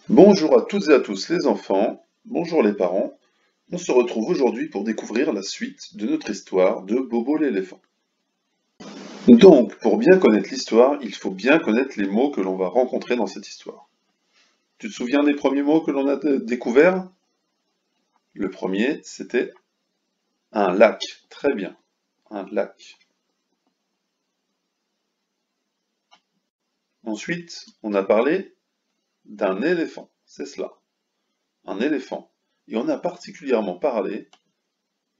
Bonjour à toutes et à tous les enfants, bonjour les parents. On se retrouve aujourd'hui pour découvrir la suite de notre histoire de Bobo l'éléphant. Donc, pour bien connaître l'histoire, il faut bien connaître les mots que l'on va rencontrer dans cette histoire. Tu te souviens des premiers mots que l'on a découverts? Le premier, c'était un lac. Très bien, un lac. Ensuite, on a parlé d'un éléphant, c'est cela, un éléphant. Et on a particulièrement parlé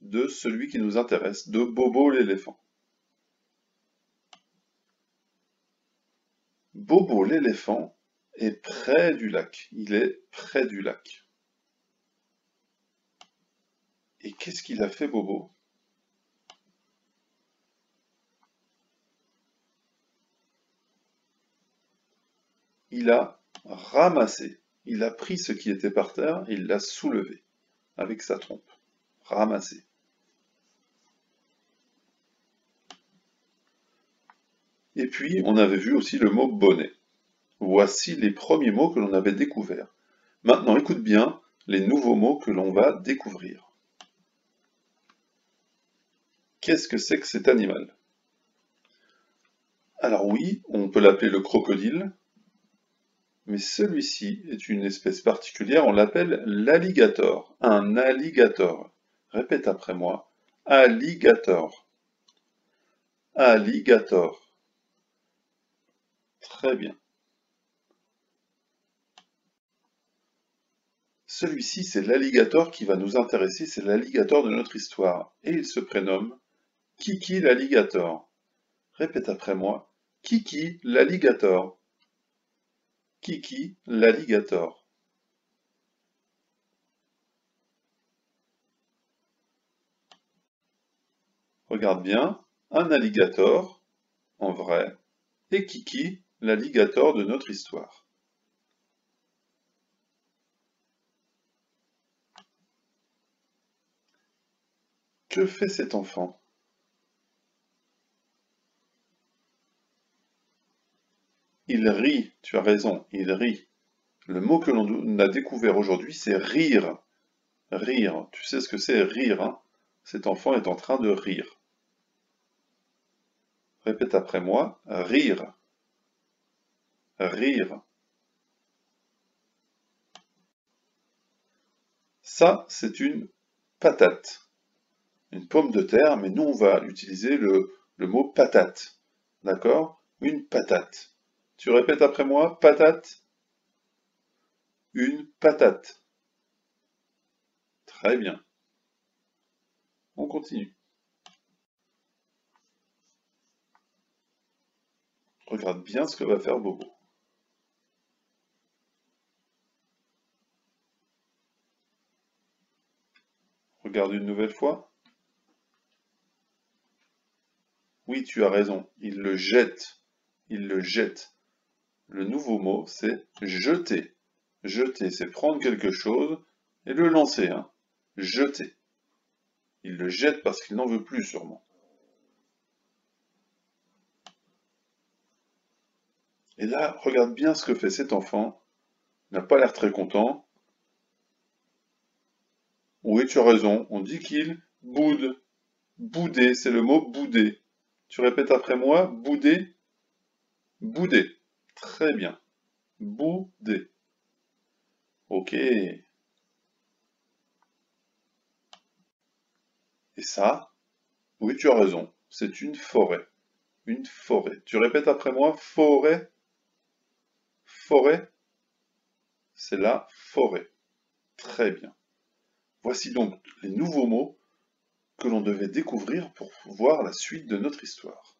de celui qui nous intéresse, de Bobo l'éléphant. Bobo l'éléphant est près du lac. Il est près du lac. Et qu'est-ce qu'il a fait, Bobo? Il a ramassé. Il a pris ce qui était par terre et il l'a soulevé avec sa trompe. Ramassé. Et puis, on avait vu aussi le mot bonnet. Voici les premiers mots que l'on avait découverts. Maintenant, écoute bien les nouveaux mots que l'on va découvrir. Qu'est-ce que c'est que cet animal? Alors oui, on peut l'appeler le crocodile, mais celui-ci est une espèce particulière, on l'appelle l'alligator. Un alligator. Répète après moi. Alligator. Alligator. Très bien. Celui-ci, c'est l'alligator qui va nous intéresser, c'est l'alligator de notre histoire. Et il se prénomme Kiki l'alligator. Répète après moi. Kiki l'alligator. Kiki l'alligator. Regarde bien, un alligator, en vrai, et Kiki, l'alligator de notre histoire. Que fait cet enfant? Il rit, tu as raison, il rit. Le mot que l'on a découvert aujourd'hui, c'est rire. Rire, tu sais ce que c'est rire, hein? Cet enfant est en train de rire. Répète après moi, rire. Rire. Ça, c'est une patate. Une pomme de terre, mais nous, on va utiliser le mot patate. D'accord? Une patate. Tu répètes après moi, patate. Une patate. Très bien. On continue. Regarde bien ce que va faire Bobo. Regarde une nouvelle fois. Oui, tu as raison. Il le jette. Il le jette. Le nouveau mot, c'est jeter. Jeter, c'est prendre quelque chose et le lancer, hein. Jeter. Il le jette parce qu'il n'en veut plus, sûrement. Et là, regarde bien ce que fait cet enfant. Il n'a pas l'air très content. Oui, tu as raison. On dit qu'il boude. Bouder, c'est le mot bouder. Tu répètes après moi, bouder. Bouder. Très bien. Bouder. Ok. Et ça, oui, tu as raison. C'est une forêt. Une forêt. Tu répètes après moi, forêt. Forêt. C'est la forêt. Très bien. Voici donc les nouveaux mots que l'on devait découvrir pour voir la suite de notre histoire.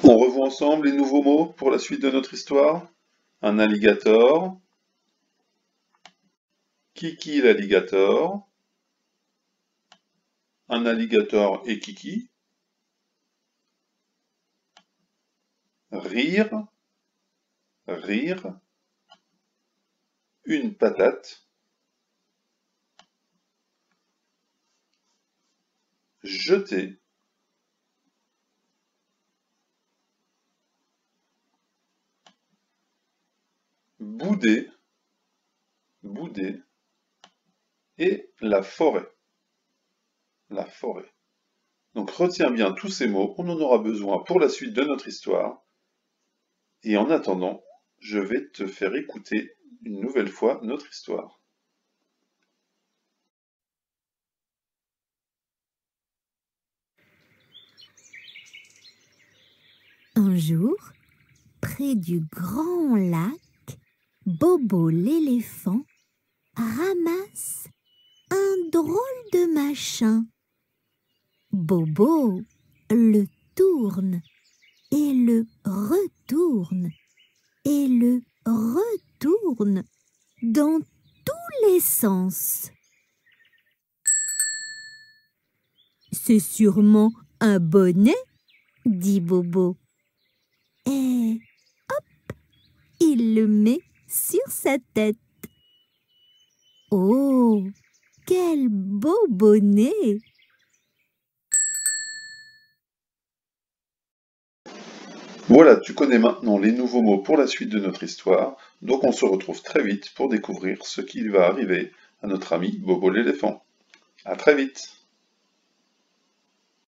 On revoit ensemble les nouveaux mots pour la suite de notre histoire. Un alligator. Kiki l'alligator. Un alligator et Kiki. Rire. Rire. Une patate. Jeter. bouder, bouder, et la forêt. La forêt. Donc retiens bien tous ces mots, on en aura besoin pour la suite de notre histoire. Et en attendant, je vais te faire écouter une nouvelle fois notre histoire. Un jour, près du grand lac, Bobo l'éléphant ramasse un drôle de machin. Bobo le tourne et le retourne et le retourne dans tous les sens. C'est sûrement un bonnet, dit Bobo. Et hop, il le met sur sa tête. Oh, quel beau bonnet! Voilà, tu connais maintenant les nouveaux mots pour la suite de notre histoire, donc on se retrouve très vite pour découvrir ce qui va arriver à notre ami Bobo l'éléphant. À très vite!